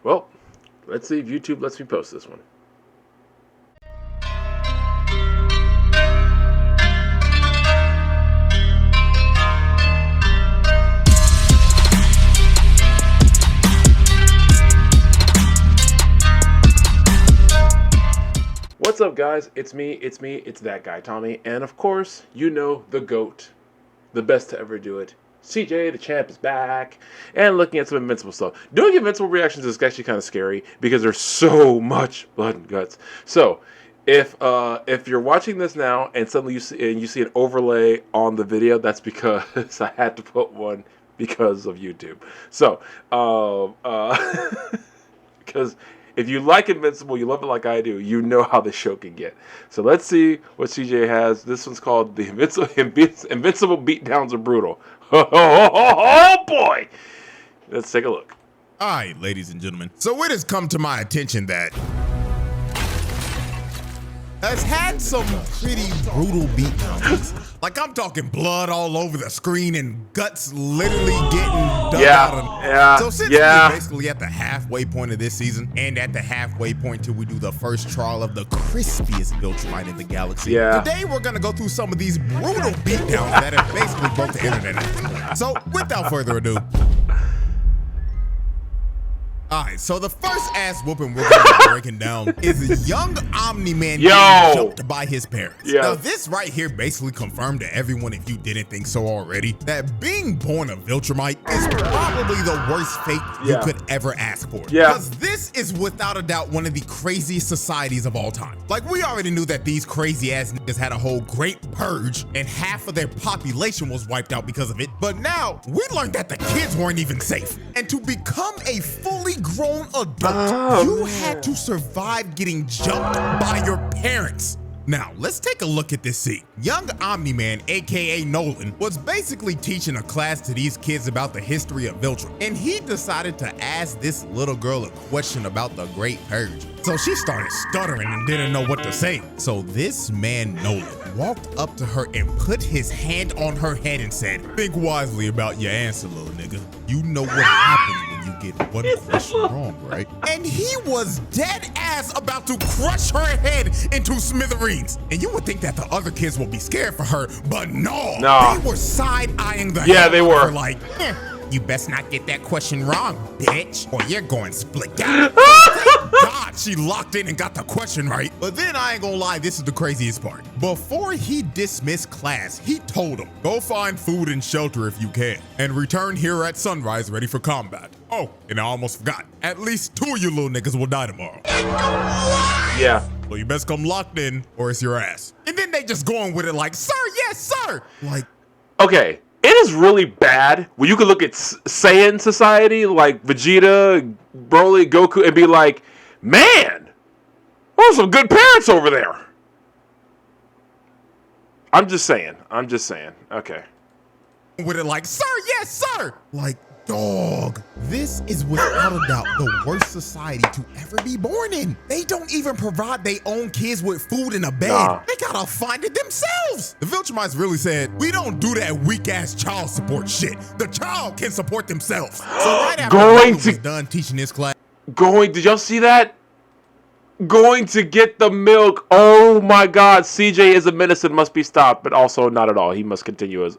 Well, let's see if YouTube lets me post this one. What's up, guys? It's me, it's that guy, Tommy. And of course, you know the GOAT, the best to ever do it. CJ, the champ, is back. And looking at some Invincible stuff. Doing Invincible reactions is actually kind of scary because there's so much blood and guts. So, if you're watching this now and suddenly you see an overlay on the video, that's because I had to put one because of YouTube. So, because if you like Invincible, you love it like I do, you know how the show can get. So let's see what CJ has. This one's called the Invincible Beatdowns Are Brutal. Oh boy! Let's take a look. All right, ladies and gentlemen. So it has come to my attention that has had some pretty brutal beatdowns. Like, I'm talking blood all over the screen and guts literally getting dug out of. So since we're basically at the halfway point of this season and at the halfway point till we do the first trial of the crispiest Viltrumite in the galaxy, today we're gonna go through some of these brutal beatdowns that have basically broke the internet. So without further ado, alright, so the first ass whooping we're gonna be breaking down is a young Omni-Man getting jumped by his parents. Now this right here basically confirmed to everyone, if you didn't think so already, that being born a Viltrumite is probably the worst fate you could ever ask for. Because this is without a doubt one of the craziest societies of all time. Like, we already knew that these crazy ass niggas had a whole great purge and half of their population was wiped out because of it. But now we learned that the kids weren't even safe. And to become a fully grown adult, you had to survive getting jumped by your parents. Now, let's take a look at this scene. Young Omni-Man, aka Nolan, was basically teaching a class to these kids about the history of Viltrum, and he decided to ask this little girl a question about the Great Purge. So she started stuttering and didn't know what to say. So this man, Nolan, walked up to her and put his hand on her head and said, "Think wisely about your answer, little nigga. You know what happens when you get one question wrong, right?" And he was dead ass about to crush her head into smithereens. And you would think that the other kids would be scared for her, but no. They were side-eyeing the hell they were. Her like, you best not get that question wrong, bitch, or you're going split out. Thank God she locked in and got the question right. But then I ain't gonna lie, this is the craziest part. Before he dismissed class, he told them, "Go find food and shelter if you can, and return here at sunrise ready for combat. Oh, and I almost forgot, at least 2 of you little niggas will die tomorrow." So you best come locked in or it's your ass. And then they just going with it like, "Sir, yes, sir." Like, okay. It is really bad when you can look at Saiyan society, like Vegeta, Broly, Goku, and be like, man, those are some good parents over there. I'm just saying. Okay. With it like, "Sir, yes, sir." Like, dog, this is without a doubt the worst society to ever be born in. They don't even provide their own kids with food and a bed. They gotta find it themselves. The Viltrumites really said, "We don't do that weak ass child support shit. The child can support themselves." So right after Nolan was done teaching this class, did y'all see that? Going to get the milk. Oh my God, CJ is a menace and must be stopped, but also not at all. He must continue as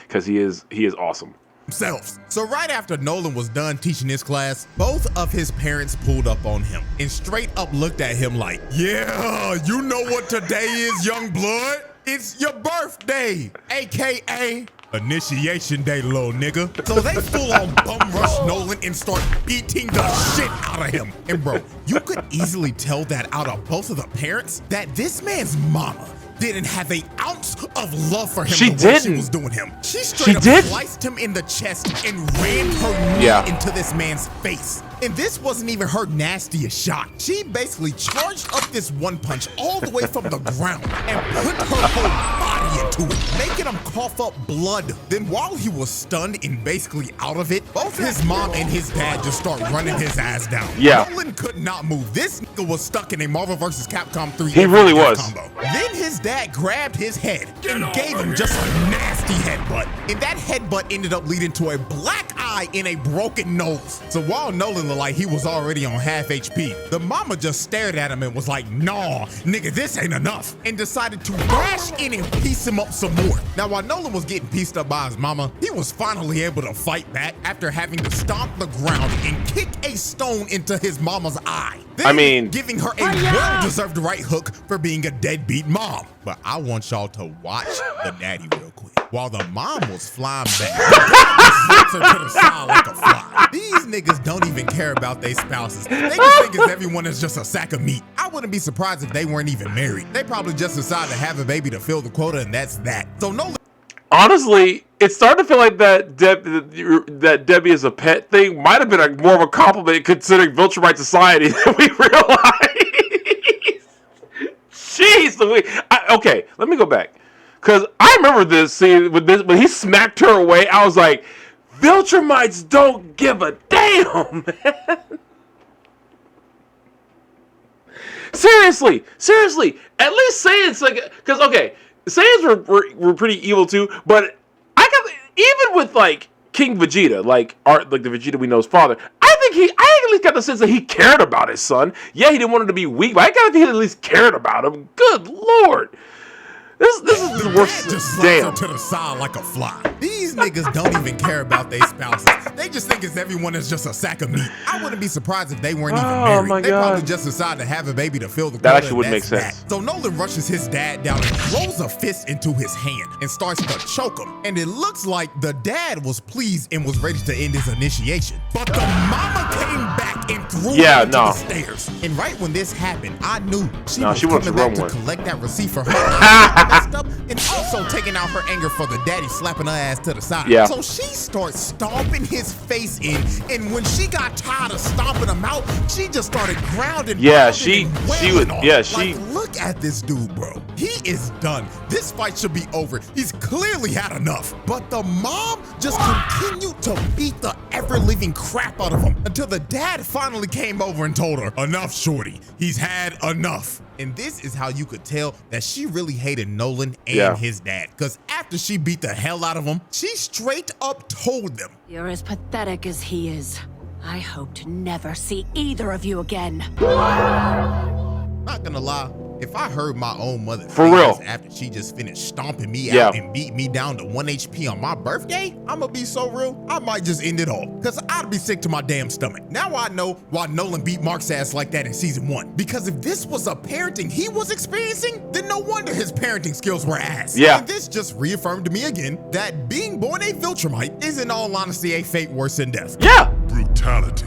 because he is awesome. So right after Nolan was done teaching this class, both of his parents pulled up on him and straight up looked at him like, "Yeah, you know what today is, young blood? It's your birthday, aka initiation day, little nigga." So they full on bum rush Nolan and start beating the shit out of him. And bro, you could easily tell that out of both of the parents that this man's mama didn't have an ounce of love for him. She was doing him. She straight up sliced him in the chest and ran her knee into this man's face. And this wasn't even her nastiest shot. She basically charged up this one punch all the way from the ground and put her whole body body into it, making him cough up blood. Then while he was stunned and basically out of it, both his mom and his dad just start running his ass down. Yeah. Nolan could not move. This nigga was stuck in a Marvel vs. Capcom 3. He really was. Combo. Then his dad grabbed his head and gave him just a nasty headbutt. And that headbutt ended up leading to a black eye and a broken nose. So while Nolan looked like he was already on half HP, the mama just stared at him and was like, nah, nigga, this ain't enough. And decided to dash in and piece him up some more. Now, while Nolan was getting pieced up by his mama, he was finally able to fight back after having to stomp the ground and kick a stone into his mama's eye. Then giving her a well-deserved right hook for being a deadbeat mom. But I want y'all to watch the daddy real quick. While the mom was flying back, he flips her to the side like a fly. These niggas don't even care about their spouses. They just think everyone is just a sack of meat. I wouldn't be surprised if they weren't even married. They probably just decided to have a baby to fill the quota, and that's that. So no. Honestly, it's starting to feel like that Debbie is a pet thing might have been more of a compliment considering Viltrumite society than we realize. Jeez Louise. Okay, let me go back. Because I remember this scene when he smacked her away. I was like, Viltrumites don't give a damn, man. Seriously. At least Saiyans, like, because okay, Saiyans were pretty evil too. But I got even with like King Vegeta, like the Vegeta we know's father. I at least got the sense that he cared about his son. Yeah, he didn't want him to be weak, but I got to think he at least cared about him. Good Lord. This is the worst. Just slaps her to the side like a fly. These niggas don't even care about their spouses. They just think everyone is just a sack of meat. I wouldn't be surprised if they weren't even married. They probably just decided to have a baby to fill the quota. That actually would make sense. So Nolan rushes his dad down and throws a fist into his hand and starts to choke him. And it looks like the dad was pleased and was ready to end his initiation. But the mama came back and threw him into the stairs. And right when this happened, I knew she was coming back to collect that receipt for her. Messed up and also taking out her anger for the daddy slapping her ass to the side. Yeah. So she starts stomping his face in, and when she got tired of stomping him out, she just started grounding. Yeah, she would. Yeah, like, look at this dude, bro. He is done. This fight should be over. He's clearly had enough. But the mom just continued to beat the ever-living crap out of him until the dad finally came over and told her, enough, shorty. He's had enough. And this is how you could tell that she really hated Nolan and his dad. Because after she beat the hell out of him, she straight up told them, "You're as pathetic as he is. I hope to never see either of you again." Not gonna lie, if I heard my own mother after she just finished stomping me out and beat me down to 1 HP on my birthday, I'ma be so real, I might just end it all. Cause I'd be sick to my damn stomach. Now I know why Nolan beat Mark's ass like that in season 1. Because if this was a parenting he was experiencing, then no wonder his parenting skills were ass. Yeah. And this just reaffirmed to me again that being born a Viltrumite is in all honesty a fate worse than death. Yeah. Brutality.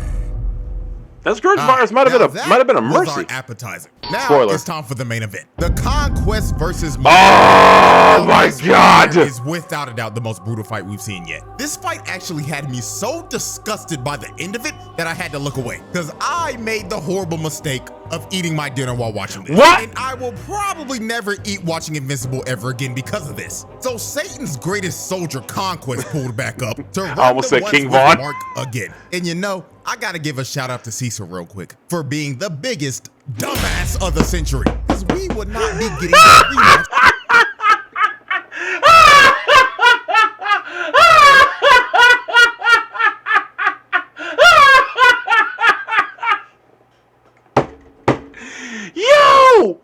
That scourge virus might have been a mercy. Our appetizer. Now Spoiler. It's time for the main event. The Conquest versus. Oh my God! Is without a doubt the most brutal fight we've seen yet. This fight actually had me so disgusted by the end of it that I had to look away because I made the horrible mistake of eating my dinner while watching this. What? And I will probably never eat watching Invincible ever again because of this. So Satan's greatest soldier Conquest pulled back up to run I almost said King Vaughn. Mark again. And you know, I gotta give a shout out to Cecil real quick for being the biggest dumbass of the century. Because we would not be getting the rematch. Yo!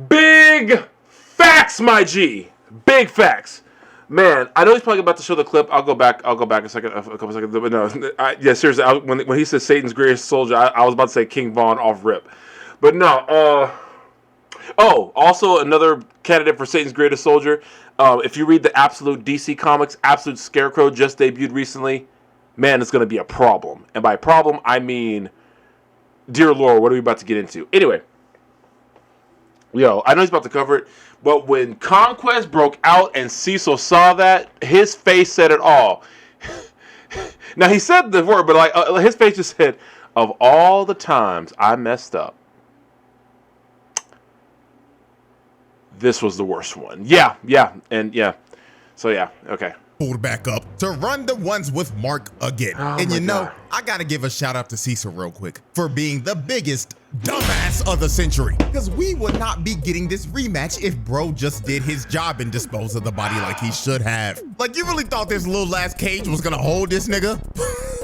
Big facts, my G. Big facts. Man, I know he's probably about to show the clip. I'll go back a couple seconds. But no, seriously. When he says Satan's greatest soldier, I was about to say King Vaughn off rip. But no. Also another candidate for Satan's greatest soldier. If you read the Absolute DC Comics, Absolute Scarecrow just debuted recently. Man, it's going to be a problem. And by problem, I mean, dear Lord, what are we about to get into? Anyway. Yo, I know he's about to cover it, but when Conquest broke out and Cecil saw that, his face said it all. Now, he said the word, but like his face just said, of all the times I messed up, this was the worst one. Yeah, and yeah. So yeah, okay. Pulled back up to run the ones with Mark again. And you know, I gotta give a shout out to Cecil real quick for being the biggest dumbass of the century. Because we would not be getting this rematch if bro just did his job and disposed of the body like he should have. Like, you really thought this little ass cage was gonna hold this nigga?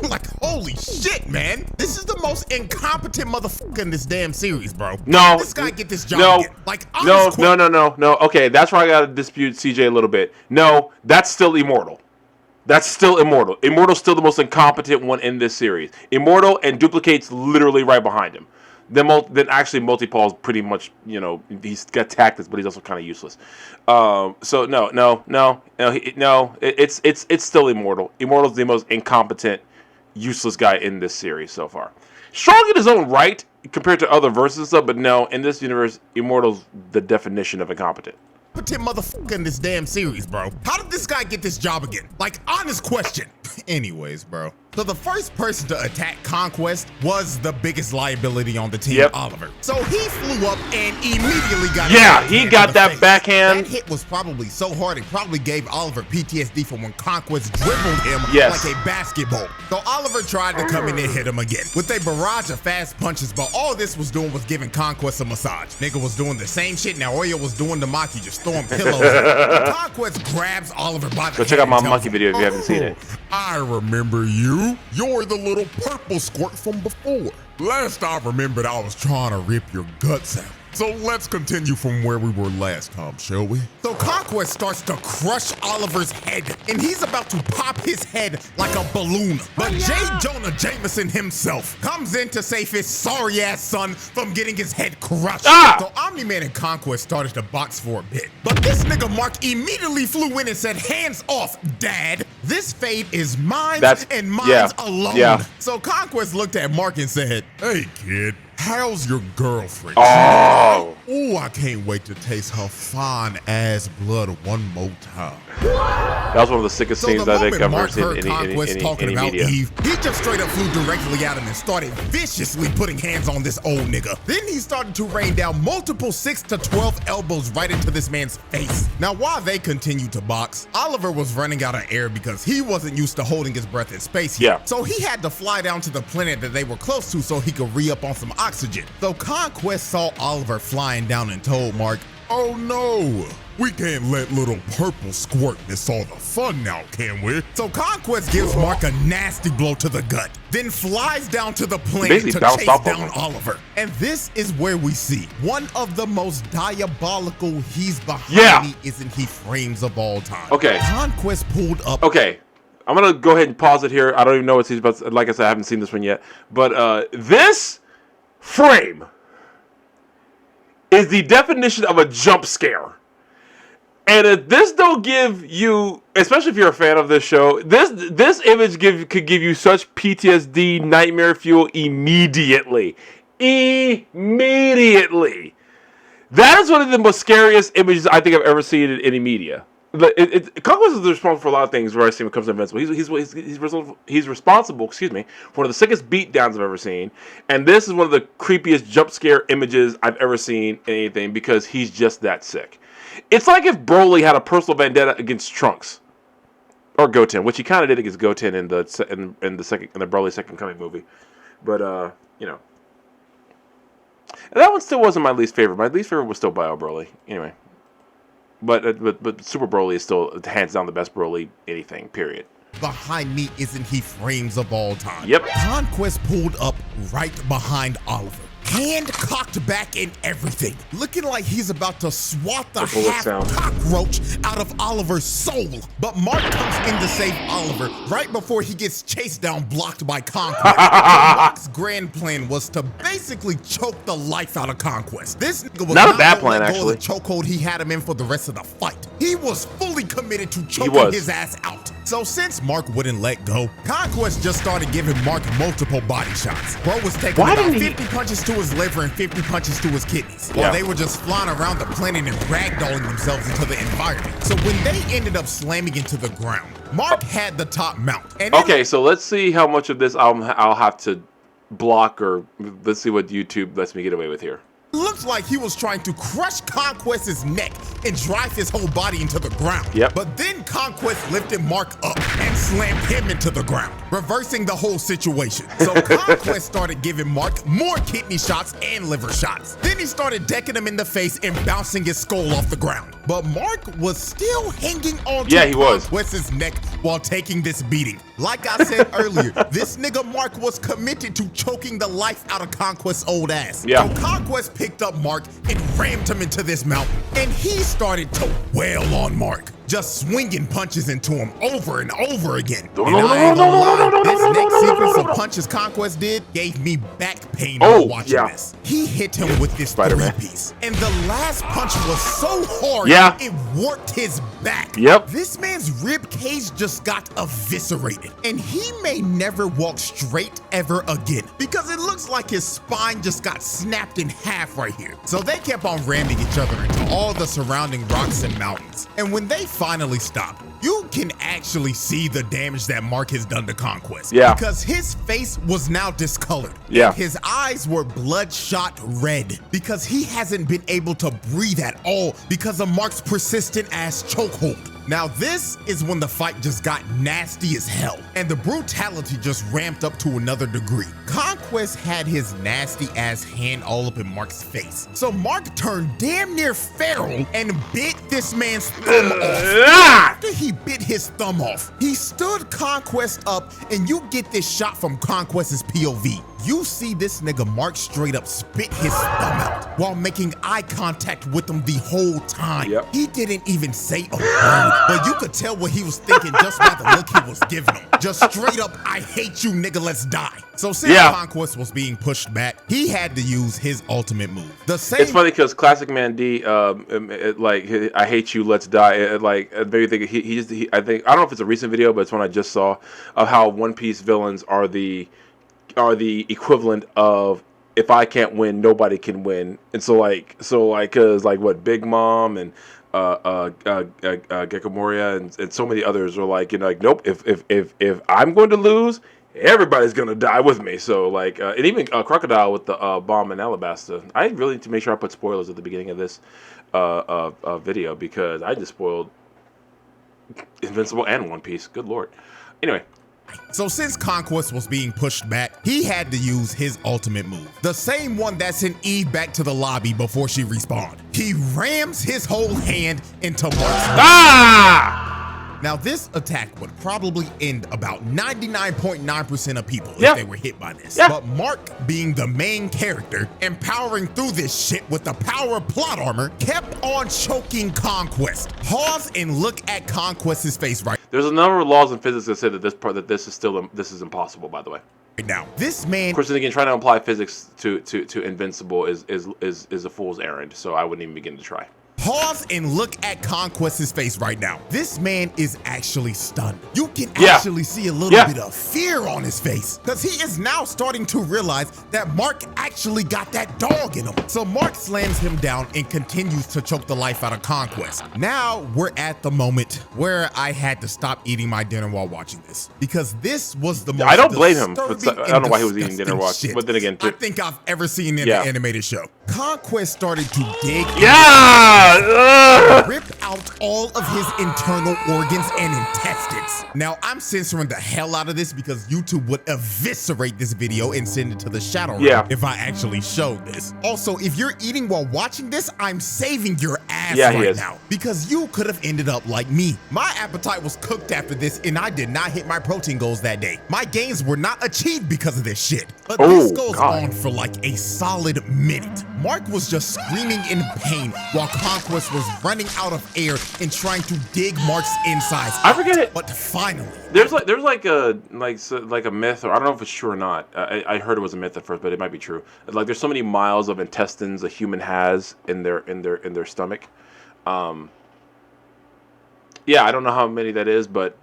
Like, holy shit, man. This is the most incompetent motherfucker in this damn series, bro. No. This guy get this job again. Like, no. Okay, that's where I gotta dispute CJ a little bit. No, that's still Immortal. That's still Immortal. Immortal's still the most incompetent one in this series. Immortal and Duplicate's literally right behind him. Then actually Multipol's pretty much, you know, he's got tactics, but he's also kind of useless. So no, it's still Immortal. Immortal's the most incompetent, useless guy in this series so far. Strong in his own right compared to other verses and stuff, but no, in this universe, Immortal's the definition of incompetent. Motherfucker in this damn series, bro. How did this guy get this job again? Like, honest question. Anyways, bro. So the first person to attack Conquest was the biggest liability on the team, Oliver. So he flew up and immediately got he got that backhand. That hit was probably so hard it probably gave Oliver PTSD from when Conquest dribbled him like a basketball. So Oliver tried to come in and hit him again with a barrage of fast punches, but all this was doing was giving Conquest a massage. Nigga was doing the same shit now Oyo was doing to Maki, just throwing pillows. Conquest grabs Oliver by the Go check out my monkey video if you haven't seen it. I remember you. You're the little purple squirt from before. Last I remembered, I was trying to rip your guts out. So let's continue from where we were last time, shall we? So Conquest starts to crush Oliver's head, and he's about to pop his head like a balloon. But J. Jonah Jameson himself comes in to save his sorry-ass son from getting his head crushed. So Omni-Man and Conquest started to box for a bit. But this nigga Mark immediately flew in and said, "Hands off, Dad. This fate is mine and mine alone." So Conquest looked at Mark and said, "Hey, kid. How's your girlfriend?" Ooh, I can't wait to taste her fine ass blood one more time. That was one of the sickest scenes I think I've ever seen in any media. Eve, he just straight up flew directly at him and started viciously putting hands on this old nigga. Then he started to rain down multiple 6 to 12 elbows right into this man's face. Now, while they continued to box, Oliver was running out of air because he wasn't used to holding his breath in space yet. So he had to fly down to the planet that they were close to so he could re-up on some oxygen. So Conquest saw Oliver flying down and told Mark, "Oh no, we can't let little purple squirt miss all the fun now, can we?" So Conquest gives Mark a nasty blow to the gut, then flies down to the planet to chase down Oliver. And this is where we see one of the most diabolical "he's behind me, isn't he" frames of all time. Conquest pulled up. I'm gonna go ahead and pause it here. I don't even know what he's about to, like I said, I haven't seen this one yet. But this frame is the definition of a jump scare. And if this don't give you, especially if you're a fan of this show, this image could give you such PTSD, nightmare fuel immediately. Immediately. That is one of the most scariest images I think I've ever seen in any media. Conquest is responsible for a lot of things where I see when it comes to Invincible. He's responsible, for one of the sickest beatdowns I've ever seen. And this is one of the creepiest jump scare images I've ever seen in anything because he's just that sick. It's like if Broly had a personal vendetta against Trunks. Or Goten, which he kind of did against Goten in the Broly Second Coming movie. But, you know. And that one still wasn't my least favorite. My least favorite was still Bio Broly. Anyway. But Super Broly is still hands down the best Broly anything, period. Behind me, isn't he frames of all time? Conquest pulled up right behind Oliver. Hand cocked back and everything. Looking like he's about to swat the half cockroach out of Oliver's soul. But Mark comes in to save Oliver right before he gets chased down, blocked by Conquest. Mark's grand plan was to basically choke the life out of Conquest. This nigga was not a bad plan, actually. The chokehold he had him in for the rest of the fight. He was fully committed to choking his ass out. So since Mark wouldn't let go, Conquest just started giving Mark multiple body shots. Bro was taking about 50 punches to his liver and 50 punches to his kidneys, while they were just flying around the planet and ragdolling themselves into the environment. So when they ended up slamming into the ground, Mark had the top mount. And so let's see how much of this I'll have to block, or let's see what YouTube lets me get away with here. Looks like he was trying to crush Conquest's neck and drive his whole body into the ground. Yep. But then Conquest lifted Mark up and slammed him into the ground, reversing the whole situation. So Conquest started giving Mark more kidney shots and liver shots. Then he started decking him in the face and bouncing his skull off the ground. But Mark was still hanging on to Conquest's neck while taking this beating. Like I said earlier, this nigga Mark was committed to choking the life out of Conquest's old ass. Yeah. So Conquest picked up Mark and rammed him into this mountain. And he started to wail on Mark, just swinging punches into him over and over again. This next sequence of punches Conquest did gave me back pain while watching this. He hit him with this three-piece, and the last punch was so hard it warped his back. This man's rib cage just got eviscerated, and he may never walk straight ever again because it looks like his spine just got snapped in half right here. So they kept on ramming each other into all the surrounding rocks and mountains, and when they finally stopped, you can actually see the damage that Mark has done to Conquest. Because his face was now discolored. His eyes were bloodshot red because he hasn't been able to breathe at all because of Mark's persistent ass chokehold. Now this is when the fight just got nasty as hell, and the brutality just ramped up to another degree. Conquest had his nasty ass hand all up in Mark's face, so Mark turned damn near feral and bit this man's thumb off. After he bit his thumb off, he stood Conquest up, and you get this shot from Conquest's POV. You see this nigga Mark straight up spit his thumb out while making eye contact with him the whole time. He didn't even say a word, but you could tell what he was thinking just by the look he was giving him. Just straight up, I hate you, nigga, let's die. So since Conquest was being pushed back, he had to use his ultimate move. It's funny because Classic Man D, like, I hate you, let's die. Like, maybe think I don't know if it's a recent video, but it's one I just saw of how One Piece villains are the equivalent of, if I can't win, nobody can win. And so cause like what Big Mom and Gecko Moria and so many others are like, like, nope, if I'm going to lose, everybody's gonna die with me. So like, and even Crocodile with the bomb in Alabasta. I really need to make sure I put spoilers at the beginning of this video because I just spoiled Invincible and One Piece. Good lord. Anyway. So since Conquest was being pushed back, he had to use his ultimate move. The same one that sent Eve back to the lobby before she respawned. He rams his whole hand into Mark's Now this attack would probably end about 99.9% of people if they were hit by this. But Mark, being the main character and powering through this shit with the power plot armor, kept on choking Conquest. Pause and look at Conquest's face right. There's a number of laws in physics that say that this is impossible, by the way. Now, this man, of course, again, trying to apply physics to Invincible is a fool's errand, so I wouldn't even begin to try. Pause and look at Conquest's face right now. This man is actually stunned. You can actually see a little bit of fear on his face because he is now starting to realize that Mark actually got that dog in him. So Mark slams him down and continues to choke the life out of Conquest. Now we're at the moment where I had to stop eating my dinner while watching this because this was the most I don't blame him. I don't know why he was eating dinner watching, but then again, I think I've ever seen in an animated show. Conquest started to dig rip out all of his internal organs and intestines. Now, I'm censoring the hell out of this because YouTube would eviscerate this video and send it to the shadow realm if I actually showed this. Also, if you're eating while watching this, I'm saving your ass right now because you could have ended up like me. My appetite was cooked after this and I did not hit my protein goals that day. My gains were not achieved because of this shit. But this goes on for like a solid minute. Mark was just screaming in pain while Conquest was running out of air and trying to dig Mark's insides. I forget it. But finally, there's like a myth, or I don't know if it's true or not. I heard it was a myth at first, but it might be true. Like there's so many miles of intestines a human has in their stomach. Yeah, I don't know how many that is, but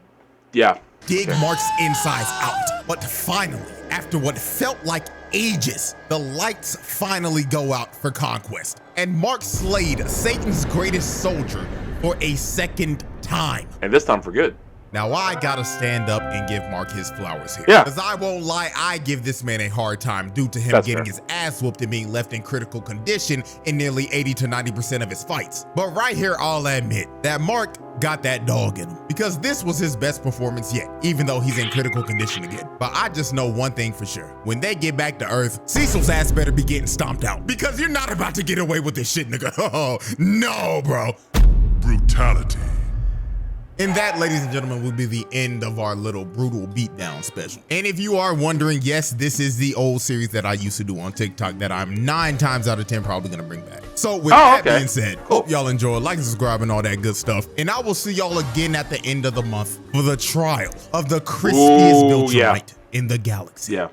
yeah. Dig Mark's insides out. But finally, after what felt like ages, the lights finally go out for Conquest, and Mark slayed Satan's greatest soldier for a second time. And this time for good. Now I gotta stand up and give Mark his flowers here. Yeah. Because I won't lie, I give this man a hard time due to him getting his ass whooped and being left in critical condition in nearly 80 to 90% of his fights. But right here, I'll admit that Mark got that dog in him, because this was his best performance yet, even though he's in critical condition again. But I just know one thing for sure. When they get back to Earth, Cecil's ass better be getting stomped out, because you're not about to get away with this shit, nigga. Oh, no, bro. Brutality. And that, ladies and gentlemen, will be the end of our little brutal beatdown special. And if you are wondering, yes, this is the old series that I used to do on TikTok that I'm 9 times out of 10 probably gonna bring back. So with that being said, hope y'all enjoy, like and subscribe and all that good stuff. And I will see y'all again at the end of the month for the trial of the crispiest Viltrumite in the galaxy. Yeah.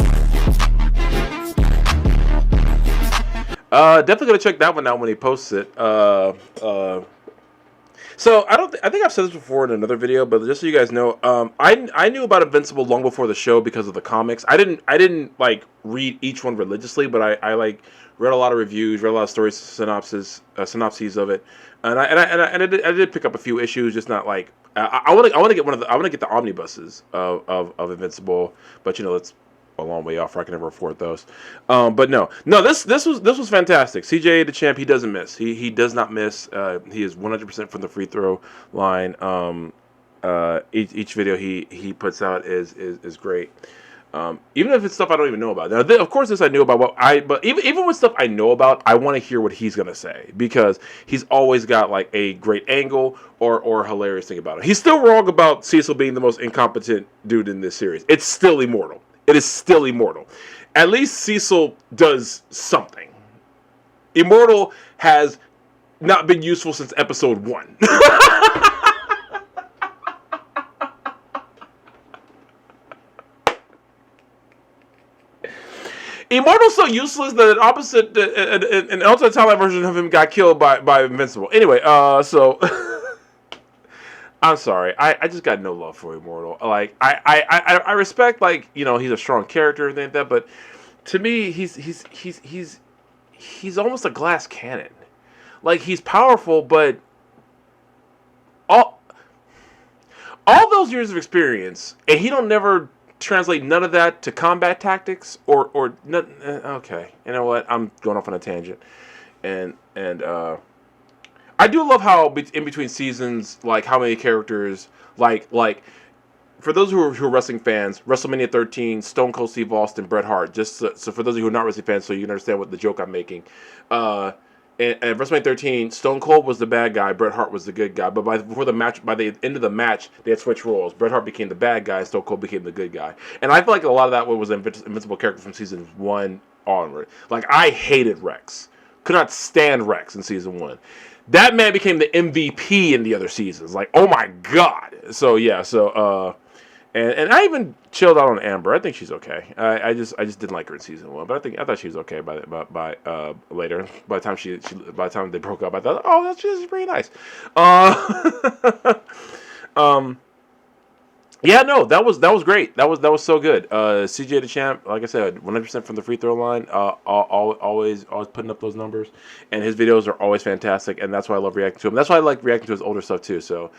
Definitely gonna check that one out when he posts it. So I think I've said this before in another video, but just so you guys know, I knew about Invincible long before the show because of the comics. I didn't like read each one religiously, but I like read a lot of reviews, read a lot of stories, synopses of it, and I did pick up a few issues, just not like I want to get the omnibuses of Invincible, but you know it's a long way off. I can never afford those. But no, this was fantastic. CJ the champ, he doesn't miss. He does not miss. He is 100% from the free throw line. Each video he puts out is great. Even if it's stuff I don't even know about. Now, of course, this I knew about. But even with stuff I know about, I want to hear what he's gonna say, because he's always got like a great angle or hilarious thing about it. He's still wrong about Cecil being the most incompetent dude in this series. It's still immortal. It is still immortal. At least Cecil does something. Immortal has not been useful since episode 1. Immortal's so useless that an alternate timeline version of him got killed by Invincible. Anyway, so I'm sorry. I just got no love for Immortal. Like I respect, like, you know, he's a strong character and that, but to me he's almost a glass cannon. Like, he's powerful, but all those years of experience, and he don't never translate none of that to combat tactics or okay. You know what? I'm going off on a tangent. And I do love how in between seasons, like, how many characters, like for those who are wrestling fans, WrestleMania 13, Stone Cold Steve Austin, Bret Hart. Just so for those of you who are not wrestling fans, so you can understand what the joke I'm making. And WrestleMania 13, Stone Cold was the bad guy, Bret Hart was the good guy. But by the end of the match, they had switched roles. Bret Hart became the bad guy, Stone Cold became the good guy. And I feel like a lot of that was an Invincible character from season 1 onward. Like, I hated Rex. Could not stand Rex in season 1. That man became the MVP in the other seasons. Like, oh my god. So yeah, and I even chilled out on Amber. I think she's okay. I just didn't like her in season 1, but I thought she was okay by later. By the time they broke up, I thought, oh, she's pretty nice. Yeah, no, that was great. That was so good. CJ the champ, like I said, 100% from the free throw line. Always putting up those numbers, and his videos are always fantastic, and that's why I love reacting to him. That's why I like reacting to his older stuff too. So,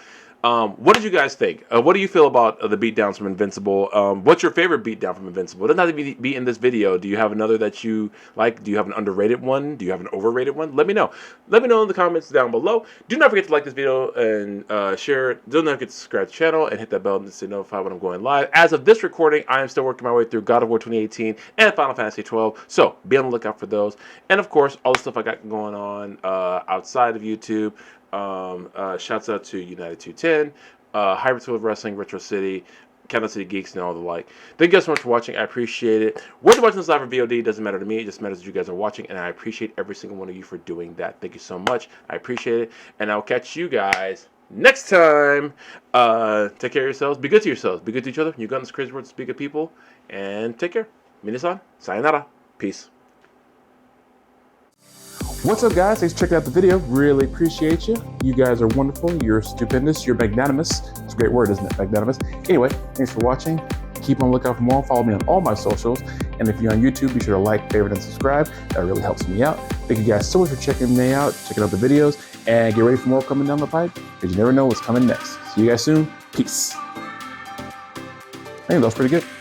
what did you guys think? What do you feel about the beatdowns from Invincible? What's your favorite beatdown from Invincible? It doesn't have to be in this video. Do you have another that you like? Do you have an underrated one? Do you have an overrated one? Let me know. Let me know in the comments down below. Do not forget to like this video and share it. Do not forget to subscribe to the channel and hit that bell to stay notified when I'm going live. As of this recording, I am still working my way through God of War 2018 and Final Fantasy 12. So be on the lookout for those. And of course, all the stuff I got going on outside of YouTube. Shouts out to United 210, Hybrid School of Wrestling, Retro City, Countdown City Geeks, and all the like. Thank you guys so much for watching. I appreciate it. Whether you're watching this live or VOD, doesn't matter to me. It just matters that you guys are watching, and I appreciate every single one of you for doing that. Thank you so much. I appreciate it, and I'll catch you guys next time. Take care of yourselves. Be good to yourselves. Be good to each other. You got in this crazy world to speak of people, and take care. Minasan, sayonara. Peace. What's up, guys? Thanks for checking out the video. Really appreciate you. You guys are wonderful. You're stupendous. You're magnanimous. It's a great word, isn't it? Magnanimous. Anyway, thanks for watching. Keep on the lookout for more. Follow me on all my socials. And if you're on YouTube, be sure to like, favorite, and subscribe. That really helps me out. Thank you guys so much for checking me out, checking out the videos, and get ready for more coming down the pipe, because you never know what's coming next. See you guys soon. Peace. think that was pretty good.